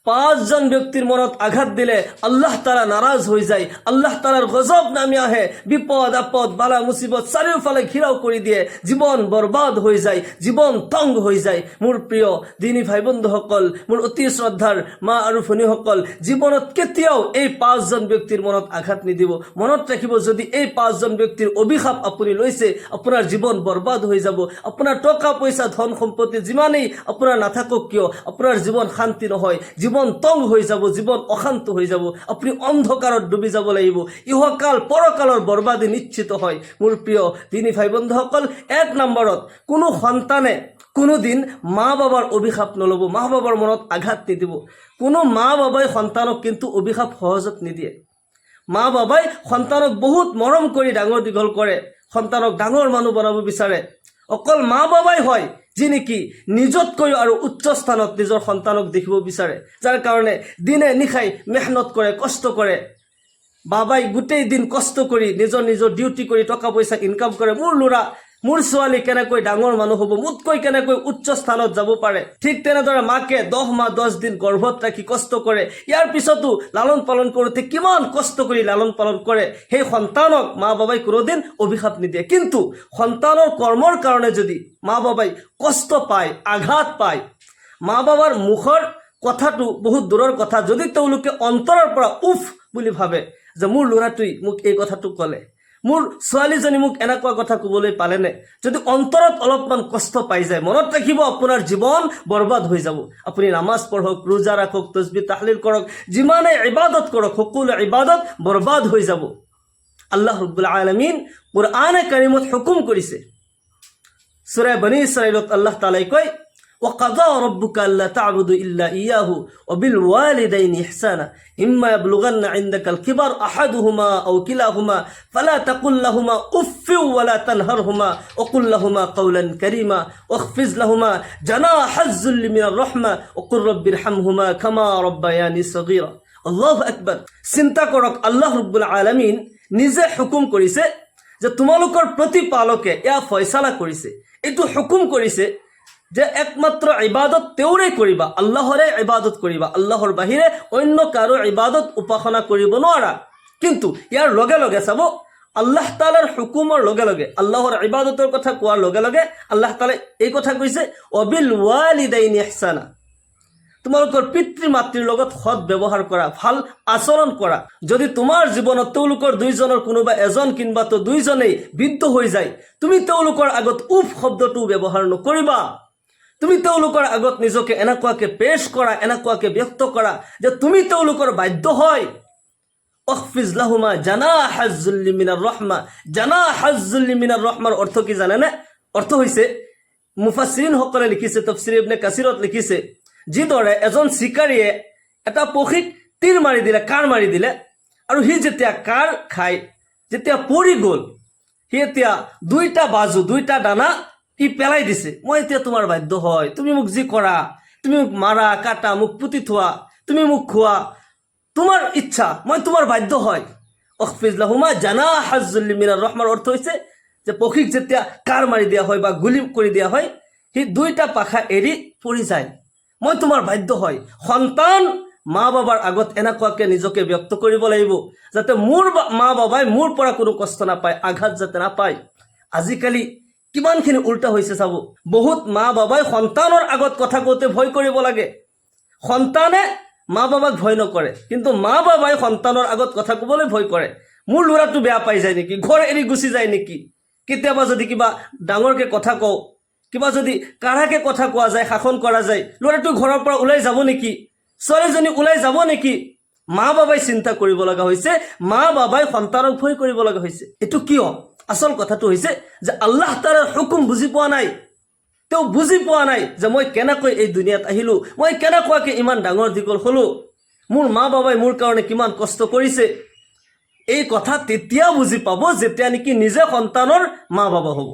পাঁচজন ব্যক্তির মনত আঘাত দিলে আল্লাহ তাআলা নারাজ হয়ে যায়, আল্লাহ তাআলার গজব নামি আহে, বিপদ আপদ বালা মুসিবত চাৰিওফালে ঘিৰাও কৰে দিয়ে জীবন বৰবাদ হয়ে যায়, জীবন তংগ হয়ে যায়। মোৰ প্ৰিয় দিনী ভাই বন্ধুসকল, মোৰ অতি শ্ৰদ্ধাৰ মা আৰু ভনীসকল, জীবনত কেতিয়াও এই পাঁচজন ব্যক্তির মনত আঘাত নিদিব। মনত রাখিব, যদি এই পাঁচজন ব্যক্তির অভিশাপ আপুনি লৈছে, আপোনাৰ জীবন বৰবাদ হয়ে যাব। আপোনাৰ টকা পয়সা ধন সম্পত্তি যিমানেই আপোনাৰ নাথাকক কিয়, আপোনাৰ জীবন শান্তি নহয়, জীবন তং হয়ে যাব, জীবন অশান্ত হয়ে যাব, আপনি অন্ধকারত ডুবি যাব লাগিব, ইহকাল পৰকালৰ বৰবাদী নিশ্চিত হয়। মোৰ প্রিয় দিনী ভাই বন্ধুসকল, এক নম্বরত কোনো সন্তানে কোনোদিন মা বাবার অভিশাপ নলব, মা বাবার মনত আঘাত নিদিব। কোনো মা বাবাই সন্তানক কিন্তু অভিশাপ সহজত নিদিয়ে। মা বাবাই সন্তানক বহুত মৰম কৰি ডাঙৰ দীঘল কৰে, সন্তানক ডাঙৰ মানুহ বনাব বিচাৰে। অকল মা বাবাই হয় যি নেকি নিজতকৈও আৰু উচ্চ স্থানত নিজৰ সন্তানক দেখিব বিচাৰে, যাৰ কাৰণে দিনে নিশাই মেহনত কৰে, কষ্ট কৰে। বাবাই গোটেই দিন কষ্ট কৰি নিজৰ ডিউটি কৰি টকা পইচা ইনকাম কৰে, মোৰ ল'ৰা মোৰ ছোৱালী কেনেকৈ ডাঙৰ মানুহ হ'ব, মোতকৈ কেনেকৈ উচ্চ স্থানত যাব পাৰে। ঠিক তেনেদৰে মাকে 10 মাহ 10 দিন গৰ্ভত ৰাখি কষ্ট কৰে, ইয়াৰ পিছতো লালন পালন কৰোঁতে কিমান কষ্ট কৰি লালন পালন কৰে। সেই সন্তানক মা বাবাই কোনোদিন অভিশাপ নিদিয়ে। কিন্তু সন্তানৰ কৰ্মৰ কাৰণে যদি মা বাবাই কষ্ট পায়, আঘাত পায়, মা বাবাৰ মুখৰ কথাটো বহুত দূৰৰ কথা, যদি তেওঁলোকে অন্তৰৰ পৰা উফ বুলি ভাবে যে মোৰ ল'ৰাটোই মোক এই কথাটো ক'লে, মোৰ ছোৱালীজনী মোক এনেকুৱা কথা ক'বলৈ পালেনে, যদি অন্তৰত অলপমান কষ্ট পাই যায়, মনত ৰাখিব আপোনাৰ জীৱন বৰবাদ হৈ যাব। আপুনি নামাজ পঢ়ক, ৰোজা ৰাখক, তসবিহ তাহলিল কৰক, যিমানে ইবাদত কৰক, সকলো ইবাদত বৰবাদ হৈ যাব। আল্লাহ ৰাব্বুল আলামিন কুৰআনে কাৰিমত হুকুম কৰিছে, সূৰা বনী ইছৰাইলত আল্লাহ তাআলাই কয়, وَقَضَى رَبُّكَ أَلَّا تَعْبُدُوا إِلَّا إِيَّاهُ وَبِالْوَالِدَيْنِ إِحْسَانًا إِمَّا يَبْلُغَنَّ عِندَكَ الْكِبَرَ أَحَدُهُمَا أَوْ كِلَاهُمَا فَلَا تَقُل لَّهُمَا أُفٍّ وَلَا تَنْهَرْهُمَا وَقُل لَّهُمَا قَوْلًا كَرِيمًا وَاخْفِضْ لَهُمَا جَنَاحَ الذُّلِّ مِنَ الرَّحْمَةِ وَقُل رَّبِّ ارْحَمْهُمَا كَمَا رَبَّيَانِي صَغِيرًا। আল্লাহু আকবার। চিন্তা কৰক, আল্লাহ ৰাব্বুল আলামিন নিজে হুকুম কৰিছে যে তোমালোকৰ প্ৰতিপালকে এয়া ফয়সালা কৰিছে, এইটো হুকুম কৰিছে যে একমাত্ৰ ইবাদত তেওঁৰে কৰিবা, আল্লাহৰে ইবাদত কৰিবা, আল্লাহৰ বাহিৰে অন্য কাৰো ইবাদত উপাসনা কৰিব নোৱাৰা। কিন্তু ইয়াৰ লগে লগে চাব, আল্লাহ তাআলাৰ হুকুমৰ লগে লগে, আল্লাহৰ ইবাদতৰ কথা কোৱাৰ লগে লগে আল্লাহ তাআলাই এই কথা কৈছে, অবিল ৱালিদাইনি ইহসানা, তোমালোকৰ পিতৃ মাতৃৰ লগত সৎ ব্যৱহাৰ কৰা, ভাল আচৰণ কৰা। যদি তোমাৰ জীৱনত তেওঁলোকৰ দুইজনৰ কোনোবা এজন কিংবা তো দুইজনেই বৃদ্ধ হৈ যায়, তুমি তেওঁলোকৰ আগত উফ শব্দটো ব্যৱহাৰ নকৰিবা। তুমি তেওঁলোকৰ আগত নিজকে এনেকুৱাকে পেশ কৰা, এনেকুৱাকে ব্যক্ত কৰা যে তুমি তেওঁলোকৰ বাধ্য হয়। অখফিজ লাহুমা জানাহাজ যুল্লি মিনাৰ ৰহমা। জানাহাজ যুল্লি মিনাৰ ৰহমাৰ অৰ্থ কি জানেনে? অৰ্থ হৈছে, মুফাssiৰিন সকলে লিখিছে, তাফসীৰ ইবনে কাসিৰত লিখিছে, যিদৰে এজন চিকাৰীয়ে এটা পক্ষীক তীৰ মাৰি দিলে, কাঁড় মাৰি দিলে, আৰু সি যেতিয়া কাঁড় খাই যেতিয়া পৰি গ'ল, সি এতিয়া দুইটা বাজু, দুইটা দানা সি পেলাই দিছে। মই এতিয়া তোমাৰ বাধ্য হয়, তুমি মোক যি কৰা, তুমি মোক মাৰা কাটা, মোক পুতি থোৱা, তুমি মোক খোৱা, তোমাৰ ইচ্ছা, মই তোমাৰ বাধ্য হয়। অখফিজ লাহুমা জানাহাজ যুল্লি মিনাৰ ৰহমাৰ অৰ্থ হৈছে যে পক্ষীক যেতিয়া কাঁড় মাৰি দিয়া হয় বা গুলি কৰি দিয়া হয়, সি দুইটা পাখা এৰি পৰি যায়, মই তোমাৰ বাধ্য হয়। সন্তান মা বাবাৰ আগত এনেকুৱাকে নিজকে ব্যক্ত কৰিব লাগিব যাতে মোৰ মা বাবাই মোৰ পৰা কোনো কষ্ট নাপায়, আঘাত যাতে নাপায়। আজিকালি কিমানখিনি উল্টা হৈছে চাব, বহুত মা বাবাই সন্তানৰ আগত কথা কওঁতে ভয় কৰিব লাগে। সন্তানে মা বাবাক ভয় নকৰে, কিন্তু মা বাবাই সন্তানৰ আগত কথা ক'বলৈ ভয় কৰে। মোৰ ল'ৰাটো বেয়া পাই যায় নেকি, ঘৰ এৰি গুচি যায় নেকি, কেতিয়াবা যদি কিবা ডাঙৰকে কথা কওঁ, কিবা যদি কাঢ়াকে কথা কোৱা যায়, শাসন কৰা যায়, ল'ৰাটো ঘৰৰ পৰা ওলাই যাব নেকি, ছোৱালীজনী ওলাই যাব নেকি, মা বাবাই চিন্তা কৰিব লগা হৈছে, মা বাবাই সন্তানক ভয় কৰিব লগা হৈছে। এইটো কিয়? আচল কথাটো হৈছে যে আল্লাহ তাআলাৰ হুকুম বুজি পোৱা নাই। তেওঁ বুজি পোৱা নাই যে মই কেনেকৈ এই দুনিয়াত আহিলোঁ, মই কেনেকুৱাকৈ ইমান ডাঙৰ দীঘল হ'লোঁ, মোৰ মা বাবাই মোৰ কাৰণে কিমান কষ্ট কৰিছে। এই কথা তেতিয়া বুজি পাব যেতিয়া নেকি নিজে সন্তানৰ মা বাবা হ'ব।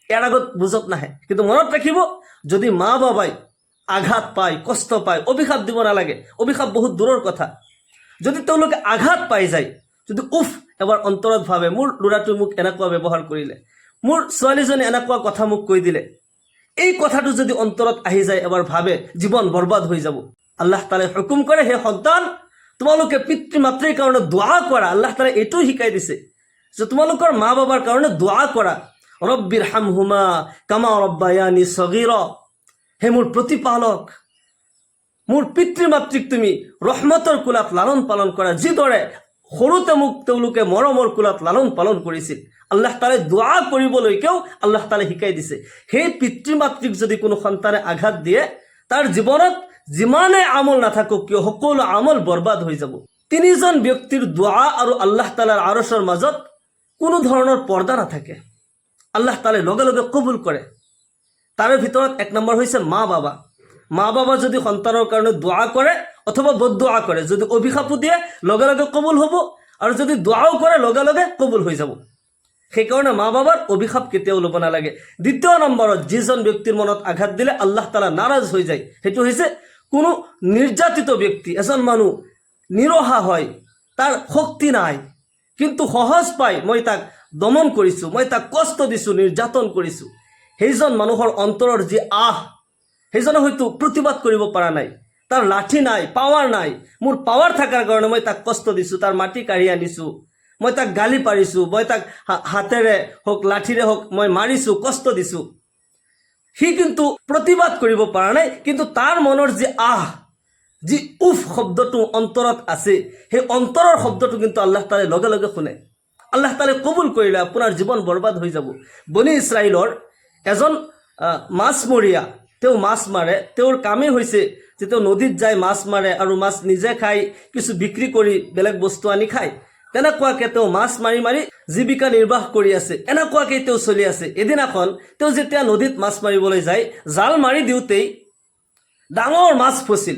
ইয়াৰ আগত বুজত নাহে। কিন্তু মনত ৰাখিব, যদি মা বাবাই আঘাত পায়, কষ্ট পায়, অভিশাপ দিব নালাগে। অভিশাপ বহুত দূৰৰ কথা। যদি তেওঁলোকে আঘাত পাই যায়, যদি উফ এবাৰ অন্তৰত ভাবে, মোৰ ল'ৰাটোৱে মোক এনেকুৱা ব্যৱহাৰ কৰিলে, মোৰ ছোৱালীজনী এনেকুৱা কথা মোক কৈ দিলে, এই কথাটো যদি অন্তৰত আহি যায়, এবাৰ ভাবে, জীৱন বৰবাদ হৈ যাব। আল্লাহ তাআলাই হুকুম কৰে, হে সন্তান, তোমালোকে পিতৃ মাতৃৰ কাৰণে দোৱা কৰা। আল্লাহ তাআলাই এইটো শিকাই দিছে যে তোমালোকৰ মা বাবাৰ কাৰণে দোৱা কৰা। ৰব্বিৰ হামহুমা কামা ৰব্বায়ানি সগীৰা, হে মোৰ প্ৰতিপালক, মোৰ পিতৃ মাতৃক তুমি ৰহমতৰ কোলাত লালন পালন কৰা, যিদৰে সৰুতে মোক তেওঁলোকে মৰমৰ কোলাত লালন পালন কৰিছিল। আল্লাহ তাআলাই দোৱা কৰিবলৈকেও আল্লাহ তাআলাই শিকাই দিছে। সেই পিতৃ মাতৃক যদি কোনো সন্তানে আঘাত দিয়ে, তাৰ জীৱনত যিমানে আমল নাথাকক কিয় সকলো আমল বৰবাদ হৈ যাব। তিনিজন ব্যক্তিৰ দোৱা আৰু আল্লাহ তাআলাৰ আৰশৰ মাজত কোনো ধৰণৰ পৰ্দা নাথাকে, আল্লাহ তাআলাই লগে লগে কবুল কৰে। তাৰে ভিতৰত এক নম্বৰ হৈছে মা বাবা। মা বাবা যদি সন্তানৰ কাৰণে দোৱা কৰে অথবা বদদোৱা কৰে, যদি অভিশাপো দিয়ে লগে লগে কবুল হ'ব, আৰু যদি দোৱাও কৰে লগে লগে কবুল হৈ যাব। সেইকাৰণে মা বাবাৰ অভিশাপ কেতিয়াও ল'ব নালাগে। দ্বিতীয় নম্বৰত যিজন ব্যক্তিৰ মনত আঘাত দিলে আল্লাহ তাআলা নাৰাজ হৈ যায়, সেইটো হৈছে কোনো নিৰ্যাতিত ব্যক্তি। এজন মানুহ নিৰহা হয়, তাৰ শক্তি নাই, কিন্তু সহজ পাই মই তাক দমন কৰিছোঁ, মই তাক কষ্ট দিছোঁ, নিৰ্যাতন কৰিছোঁ। সেইজন মানুহৰ অন্তৰৰ যি সেইজনে হয়তো প্ৰতিবাদ কৰিব পৰা নাই, তাৰ লাঠি নাই, পাৱাৰ নাই। মোৰ পাৱাৰ থকাৰ কাৰণে মই তাক কষ্ট দিছোঁ, তাৰ মাটি কাঢ়ি আনিছোঁ, মই তাক গালি পাৰিছোঁ, মই তাক হাতেৰে হওক লাঠিৰে হওক মই মাৰিছোঁ, কষ্ট দিছোঁ। সি কিন্তু প্ৰতিবাদ কৰিব পৰা নাই, কিন্তু তাৰ মনৰ যি যি উফ শব্দটো অন্তৰত আছে, সেই অন্তৰৰ শব্দটো কিন্তু আল্লাহ তাআলাই লগে লগে শুনে। আল্লাহ তাআলাই কবুল কৰিলে আপোনাৰ জীৱন বৰবাদ হৈ যাব। বনি ইছৰাইলৰ এজন মাছমৰীয়া, তেওঁ মাছ মাৰে। তেওঁৰ কামেই হৈছে যে তেওঁ নদীত যায় মাছ মাৰে আৰু মাছ নিজে খাই, কিছু বিক্ৰী কৰি বেলেগ বস্তু আনি খায়। তেনেকুৱাকৈ তেওঁ মাছ মাৰি মাৰি জীৱিকা নিৰ্বাহ কৰি আছে। এনেকুৱাকৈ তেওঁ চলি আছে। এদিনাখন তেওঁ যেতিয়া নদীত মাছ মাৰিবলৈ যায়, জাল মাৰি দিওঁতেই ডাঙৰ মাছ ফচিল।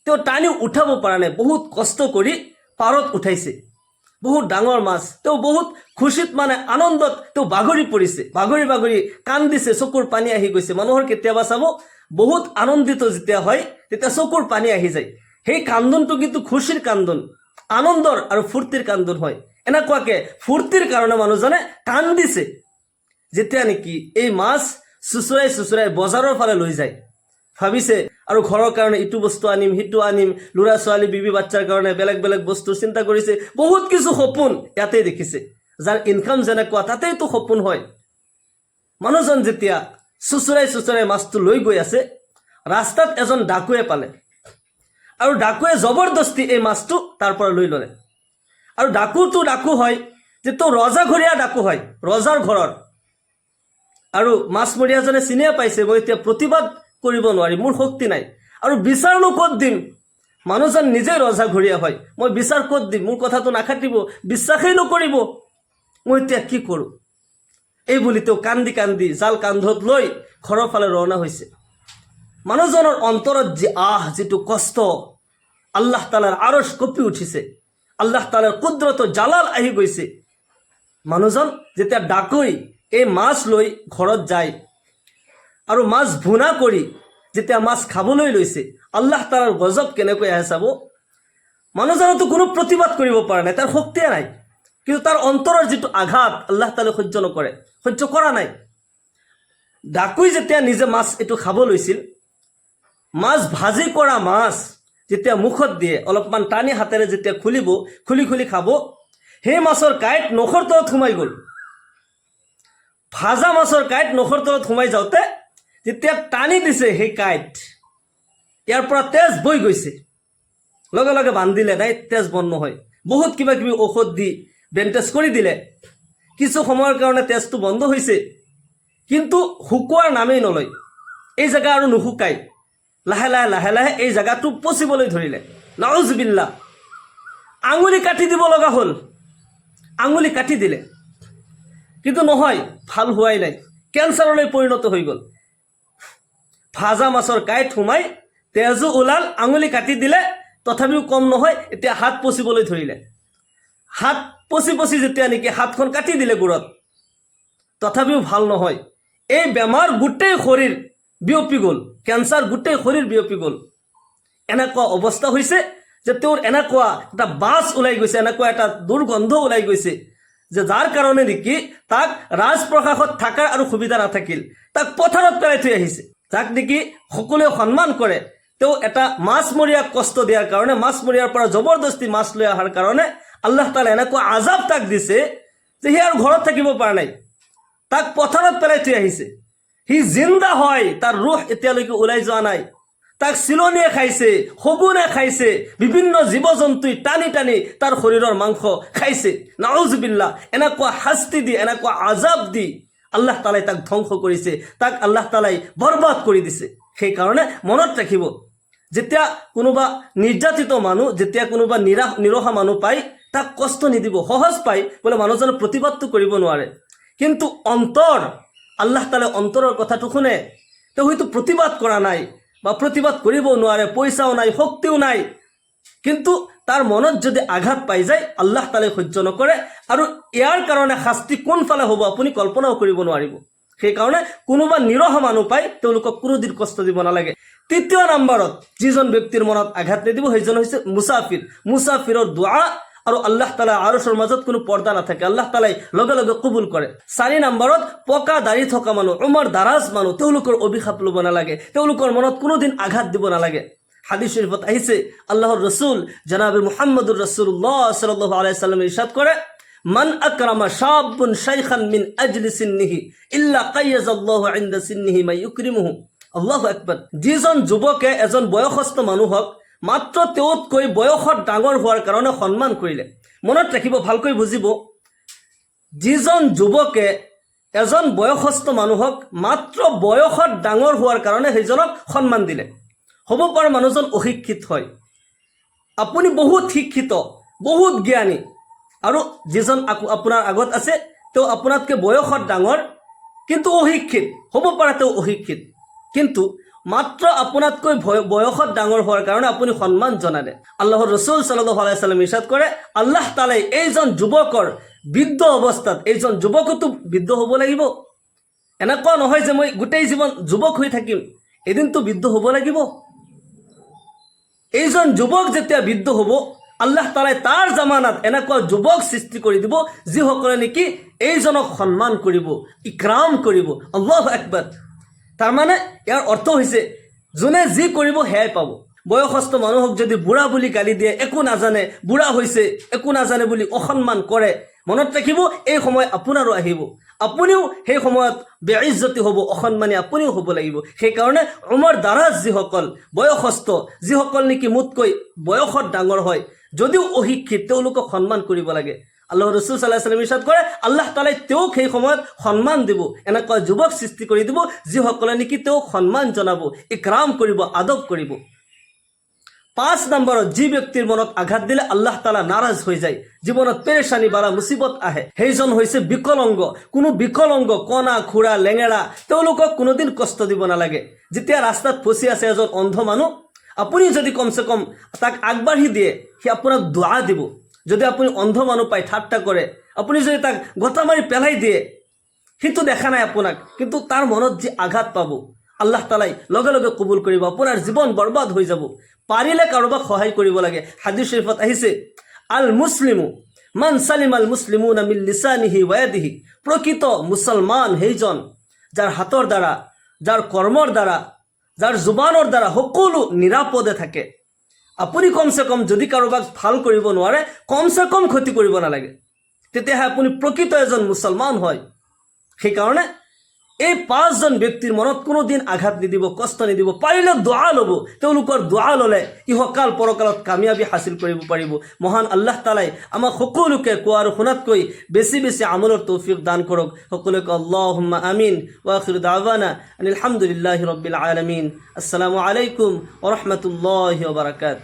তেওঁ টানি উঠাব পৰা নাই, বহুত কষ্ট কৰি পাৰত উঠাইছে, বহুত ডাঙৰ মাছ। তেওঁ বহুত খুচিত, মানে আনন্দত তেওঁ বাগৰি পৰিছে, বাগৰি বাগৰি কান্দিছে, চকুৰ পানী আহি গৈছে। মানুহৰ কেতিয়াবা চাব বহুত আনন্দিত যেতিয়া হয় তেতিয়া চকুৰ পানী আহি যায়। সেই কান্দোনটো কিন্তু খুচিৰ কান্দোন, আনন্দৰ আৰু ফূৰ্তিৰ কান্দোন হয়। এনেকুৱাকৈ ফূৰ্তিৰ কাৰণে মানুহজনে কান্দিছে যেতিয়া নেকি এই মাছ চুচুৰাই চুচুৰাই বজাৰৰ ফালে লৈ যায়। ভাবিছে আৰু ঘৰৰ কাৰণে ইটো বস্তু আনিম, সিটো আনিম, ল'ৰা ছোৱালী বিবি বাচ্চাৰ কাৰণে বেলেগ বেলেগ বস্তু চিন্তা কৰিছে। বহুত কিছু সপোন ইয়াতেই দেখিছে। যাৰ ইনকাম যেনেকুৱা তাতেইতো সপোন হয়। মানুহজন যেতিয়া চুচুৰাই চুচুৰাই মাছটো লৈ গৈ আছে, ৰাস্তাত এজন ডাকুৱে পালে, আৰু ডাকুৱে জবৰদস্তি এই মাছটো তাৰ পৰা লৈ ল'লে। আৰু ডাকুটো ডাকু হয় যে তেওঁ ৰজাঘৰীয়া ডাকু হয়, ৰজাৰ ঘৰৰ। আৰু মাছমৰীয়াজনে চিনিয়ে পাইছে মই এতিয়া প্ৰতিবাদ কৰিব নোৱাৰিম, মোৰ শক্তি নাই, আৰু বিচাৰনো ক'ত দিম। মানুহজন নিজে ৰজাঘৰীয়া হয়, মই বিচাৰ ক'ত দিম, মোৰ কথাটো নাখাটিব, বিশ্বাসেই নকৰিব, মই এতিয়া কি কৰোঁ। এই বুলি তেওঁ কান্দি কান্দি জাল কান্ধত লৈ ঘৰৰ ফালে ৰওনা হৈছে। মানুহজনৰ অন্তৰত যি যিটো কষ্ট, আল্লাহ তাআলাৰ আৰশ কঁপি উঠিছে, আল্লাহ তাআলাৰ কুদৰতৰ জালাল আহি গৈছে। মানুহজন যেতিয়া ডাকুই এই মাছ লৈ ঘৰত যায় আৰু মাছ ভুনা কৰি যেতিয়া মাছ খাবলৈ লৈছে, আল্লাহ তাআলাৰ গজব কেনেকৈ আহে চাব। মানুহজনতো কোনো প্ৰতিবাদ কৰিব পৰা নাই, তাৰ শক্তিয়ে নাই, কিন্তু তাৰ অন্তৰৰ যিটো আঘাত আল্লাহ তাআলাই সহ্য নকৰে, সহ্য কৰা নাই। ডাকুই যেতিয়া নিজে মাছ এইটো খাব লৈছিল, মাছ ভাজি কৰা মাছ যেতিয়া মুখত দিয়ে, অলপমান টানি হাতেৰে যেতিয়া খুলিব, খুলি খুলি খাব, সেই মাছৰ কাঁইট নখৰ তলত সোমাই গ'ল। ভাজা মাছৰ কাঁইট নখৰ তলত সোমাই যাওঁতে যেতিয়া টানি দিছে সেই কাঁইট, ইয়াৰ পৰা তেজ বৈ গৈছে। লগে লগে বান্ধিলে, নাই তেজ বন্ধ নহয়। বহুত কিবা কিবি ঔষধ দি বেণ্ডেজ কৰি দিলে, কিছু সময়ৰ কাৰণে তেজটো বন্ধ হৈছে, কিন্তু শুকোৱাৰ নামেই নলয়। এই জেগা আৰু নুশুকায়, লাহে লাহে লাহে লাহে এই জেগাটো পচিবলৈ ধৰিলে। নাউজুবিল্লাহ। আঙুলি কাটি দিব লগা হ'ল, আঙুলি কাটি দিলে, কিন্তু নহয়, ভাল হোৱাই নাই, কেঞ্চাৰলৈ পৰিণত হৈ গ'ল। ভাজা মাছৰ কাঁইট সোমাই তেজো ওলাল, আঙুলি কাটি দিলে, তথাপিও কম নহয়, এতিয়া হাত পচিবলৈ ধৰিলে। হাত পচি পচি যেতিয়া নেকি হাতখন কাটি দিলে গোৰত, তথাপিও ভাল নহয়। এই বেমাৰ গোটেই শৰীৰ বিয়পি গ'ল, কেঞ্চাৰ গোটেই শৰীৰ বিয়পি গ'ল। এনেকুৱা অৱস্থা হৈছে যে তেওঁৰ এনেকুৱা এটা বাছ ওলাই গৈছে, এনেকুৱা এটা দুৰ্গন্ধ ওলাই গৈছে, যে যাৰ কাৰণে নেকি তাক ৰাজপ্ৰসাদত থকাৰ আৰু সুবিধা নাথাকিল, তাক পথাৰত পেলাই থৈ আহিছে। যাক নেকি সকলোৱে সন্মান কৰে, তেওঁ এটা মাছমৰীয়াক কষ্ট দিয়াৰ কাৰণে, মাছমৰীয়াৰ পৰা জবৰদস্তি মাছ লৈ অহাৰ কাৰণে আল্লাহ তাআলাই এনেকুৱা আজাব তাক দিছে যে সি আৰু ঘৰত থাকিব পৰা নাই, তাক পথাৰত পেলাই থৈ আহিছে। সি জিন্দা হয়, তাৰ ৰুহ এতিয়ালৈকে ওলাই যোৱা নাই। তাক চিলনীয়ে খাইছে, শগুনে খাইছে, বিভিন্ন জীৱ জন্তুই টানি টানি তাৰ শৰীৰৰ মাংস খাইছে। নাউজুবিল্লাহ, এনেকুৱা শাস্তি দি, এনেকুৱা আজাব দি আল্লাহ তাআলাই তাক ধ্বংস কৰিছে, তাক আল্লাহ তাআলাই বৰবাদ কৰি দিছে। সেইকাৰণে মনত ৰাখিব, যেতিয়া কোনোবা নিৰ্যাতিত মানুহ, যেতিয়া কোনোবা নিৰহা মানুহ পায়, তাক কষ্ট নিদিব। সহজ পায় বোলে মানুহজনে প্ৰতিবাদটো কৰিব নোৱাৰে, কিন্তু অন্তৰ, আল্লাহ তাআলাই অন্তৰৰ কথাটো শুনে। তেওঁ হয়তো প্ৰতিবাদ কৰা নাই বা প্ৰতিবাদ কৰিব নোৱাৰে, পইচাও নাই, শক্তিও নাই, কিন্তু তাৰ মনত যদি আঘাত পাই যায়, আল্লাহ তাআলাই সহ্য নকৰে, আৰু ইয়াৰ কাৰণে শাস্তি কোনফালে হ'ব আপুনি কল্পনাও কৰিব নোৱাৰিব। সেইকাৰণে কোনোবা নিৰহ মানুহ পায়, তেওঁলোকক কোনোদিন কষ্ট দিব নালাগে। তৃতীয় নম্বৰত যিজন ব্যক্তিৰ মনত আঘাত নিদিব সেইজন হৈছে মুছাফিৰ। মুছাফিৰৰ দুআ আৰু আল্লাহ তাআলা আৰশৰ মাজত কোনো পৰ্দা নাথাকে, আল্লাহ তাআলাই লগে লগে কবুল কৰে। 4 নম্বৰত পকা দাড়ি থকা মানুহ, উমৰ দাৰাজ মানুহ, তেওঁলোকৰ অভিশাপ ল'ব নালাগে, তেওঁলোকৰ মনত কোনোদিন আঘাত দিব নালাগে। হাদিস শরীফত আহিছে, আল্লাহর রসুল জনাবে মুহাম্মদুর রাসূলুল্লাহ সাল্লাল্লাহু আলাইহি সাল্লাম ইরশাদ করে, মান আকরামা শাবুন শাইখান মিন আজলি সিন্নিহি ইল্লা কাইয়াজাল্লাহু ইনদা সিন্নিহি মা ইউকরিমুহু। আল্লাহু আকবার। যিজন যুৱকে এজন বয়সস্থ মানুহক মাত্ৰ তেওঁতকৈ বয়সত ডাঙৰ হোৱাৰ কাৰণে সন্মান কৰিলে, মনত ৰাখিব, ভালকৈ বুজিব, যিজন যুৱকে এজন বয়সস্থ মানুহক মাত্ৰ বয়সত ডাঙৰ হোৱাৰ কাৰণে সেইজনক সন্মান দিলে। হ'ব পাৰে মানুহজন অশিক্ষিত হয়, আপুনি বহুত শিক্ষিত, বহুত জ্ঞানী, আৰু যিজন আপোনাৰ আগত আছে তেওঁ আপোনাতকৈ বয়সত ডাঙৰ কিন্তু অশিক্ষিত, হ'ব পাৰে তেওঁ অশিক্ষিত, কিন্তু মাত্ৰ আপোনাতকৈ বয়সত ডাঙৰ হোৱাৰ কাৰণে আপুনি সন্মান জনালে। আল্লাহৰ ৰসুল সাল্লাল্লাহু আলাইহি সাল্লাম ইৰশাদ কৰে, আল্লাহ তাআলাই এইজন যুৱকৰ বৃদ্ধ অৱস্থাত, এইজন যুৱকতো বৃদ্ধ হ'ব লাগিব। এনেকুৱা নহয় যে মই গোটেই জীৱন যুৱক হৈ থাকিম, এদিনতো বৃদ্ধ হ'ব লাগিব। এইজন যুৱক যেতিয়া বৃদ্ধ হ'ব, আল্লাহ তাআলাই তাৰ জামানাত এনেকুৱা যুৱক সৃষ্টি কৰি দিব যিসকলে নেকি এইজনক সন্মান কৰিব, ইকৰাম কৰিব। আল্লাহু আকবাৰ। তাৰমানে ইয়াৰ অৰ্থ হৈছে যোনে যি কৰিব সেয়াই পাব। বয়সস্থ মানুহক যদি বুঢ়া বুলি গালি দিয়ে, একো নাজানে, বুঢ়া হৈছে একো নাজানে বুলি অসন্মান কৰে, মনত ৰাখিব এই সময় আপোনাৰো আহিব, আপুনিও সেই সময়ত বেইজ্জতি হ'ব, অসন্মানী আপুনিও হ'ব লাগিব। সেইকাৰণে উমৰ দাৰাজ যিসকল বয়সস্থ, যিসকল নেকি মোতকৈ বয়সত ডাঙৰ হয়, যদিও অশিক্ষিত, তেওঁলোকক সন্মান কৰিব লাগে। আল্লাহ ৰসুল সাল্লাল্লাহু আলাইহি ওয়াসাল্লাম ইৰশাদ কৰে, আল্লাহ তাআলাই তেওঁক সেই সময়ত সন্মান দিব, এনেকুৱা যুৱক সৃষ্টি কৰি দিব যিসকলে নেকি তেওঁক সন্মান জনাব, ইকৰাম কৰিব, আদব কৰিব। 5 নম্বৰত যি ব্যক্তিৰ মনত আঘাত দিলে আল্লাহ তাআলা নাৰাজ হৈ যায়, জীৱনত পেৰেশানি বালা মুসিবত আহে, সেইজন হৈছে বিকলংগ। কোনো বিকলংগ, কণা খুৰা লেঙেৰা, তেওঁলোকক কোনোদিন কষ্ট দিব নালাগে। যেতিয়া ৰাস্তাত ফচি আছে এজন অন্ধ মানুহ, আপুনি যদি কমচে কম তাক আগবাঢ়ি দিয়ে, সি আপোনাক দোৱা দিব। যদি আপুনি অন্ধ মানুহ পাই ঠাট্টা কৰে, আপুনি যদি তাক গতা মাৰি পেলাই দিয়ে, সিটো দেখা নাই আপোনাক, কিন্তু তাৰ মনত যি আঘাত পাব, আল্লাহ তাআলাই লগে লগে কবুল কৰিব, আপোনাৰ জীৱন বৰবাদ হৈ যাব। পাৰিলে কাৰোবাক সহায় কৰিব লাগে। হাদিস শৰীফত আহিছে, আল মুছলিমু মান সালিমাল মুছলিমুনা মিন লিসানিহি ওয়া ইয়াদিহি। প্ৰকৃত মুছলমান সেইজন যাৰ হাতৰ দ্বাৰা, যাৰ কৰ্মৰ দ্বাৰা, যাৰ জুবানৰ দ্বাৰা সকলো নিৰাপদে থাকে। আপুনি কমচে কম যদি কাৰোবাক ভাল কৰিব নোৱাৰে, কমচে কম ক্ষতি কৰিব নালাগে, তেতিয়াহে আপুনি প্ৰকৃত এজন মুছলমান হয়। সেইকাৰণে এই 5জন ব্যক্তিৰ মনত কোনোদিন আঘাত নিদিব, কষ্ট নিদিব, পাৰিলে দোৱা ল'ব। তেওঁলোকৰ দোৱা ল'লে ইহকাল পৰকালত কামিয়াবী হাসিল কৰিব পাৰিব। মহান আল্লাহ তাআলাই আমাক সকলোকে কোৱা আৰু শুনাতকৈ বেছি বেছি আমলৰ তৌফিক দান কৰক। সকলোকে আল্লাহুম্মা আমিন। ওয়া আখিৰু দাওয়ানা আলহামদুলিল্লাহি ৰাব্বিল আলামিন। আসসালামু আলাইকুম ওয়া ৰাহমাতুল্লাহি ওয়া বাৰাকাতুহু।